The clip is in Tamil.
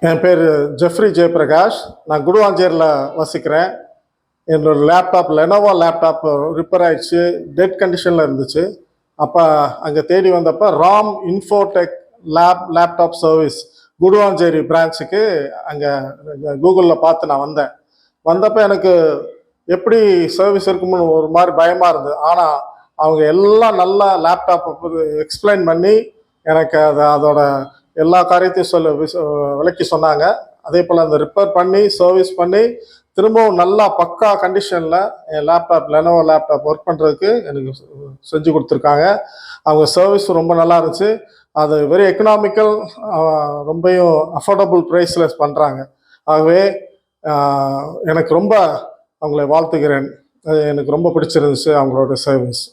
என் பேர் ஜெஃப்ரி ஜெயபிரகாஷ். நான் குடுவாஞ்சேரியில் வசிக்கிறேன். என்னோட லேப்டாப் லெனோவோ லேப்டாப் ரிப்பேர் ஆயிடுச்சு, டெட் கண்டிஷனில் இருந்துச்சு. அப்போ அங்கே தேடி வந்தப்போ ராம்இன்ஃபோடெக் லேப்டாப் சர்வீஸ் குடுவாஞ்சேரி பிரான்ச்சுக்கு அங்கே கூகுளில் பார்த்து நான் வந்தப்போ எனக்கு எப்படி சர்வீஸ் இருக்கும்னு ஒரு மாதிரி பயமாக இருந்தது. ஆனால் அவங்க எல்லாம் நல்லா லேப்டாப்பை எக்ஸ்பிளைன் பண்ணி எனக்கு அதோட எல்லா காரியத்தையும் விளக்கி சொன்னாங்க. அதே போல் அந்த ரிப்பேர் பண்ணி சர்வீஸ் பண்ணி திரும்பவும் நல்லா பக்கா கண்டிஷனில் என் லேப்டாப் லெனோவோ லேப்டாப் ஒர்க் பண்ணுறதுக்கு எனக்கு செஞ்சு கொடுத்துருக்காங்க. அவங்க சர்வீஸ் ரொம்ப நல்லா இருந்துச்சு. அது வெரி எக்கனாமிக்கல், ரொம்பவும் அஃபோர்டபுள் ப்ரைஸில் பண்ணுறாங்க. ஆகவே எனக்கு ரொம்ப அவங்களை வாழ்த்துகிறேன். எனக்கு ரொம்ப பிடிச்சிருந்துச்சு அவங்களோட சர்வீஸ்.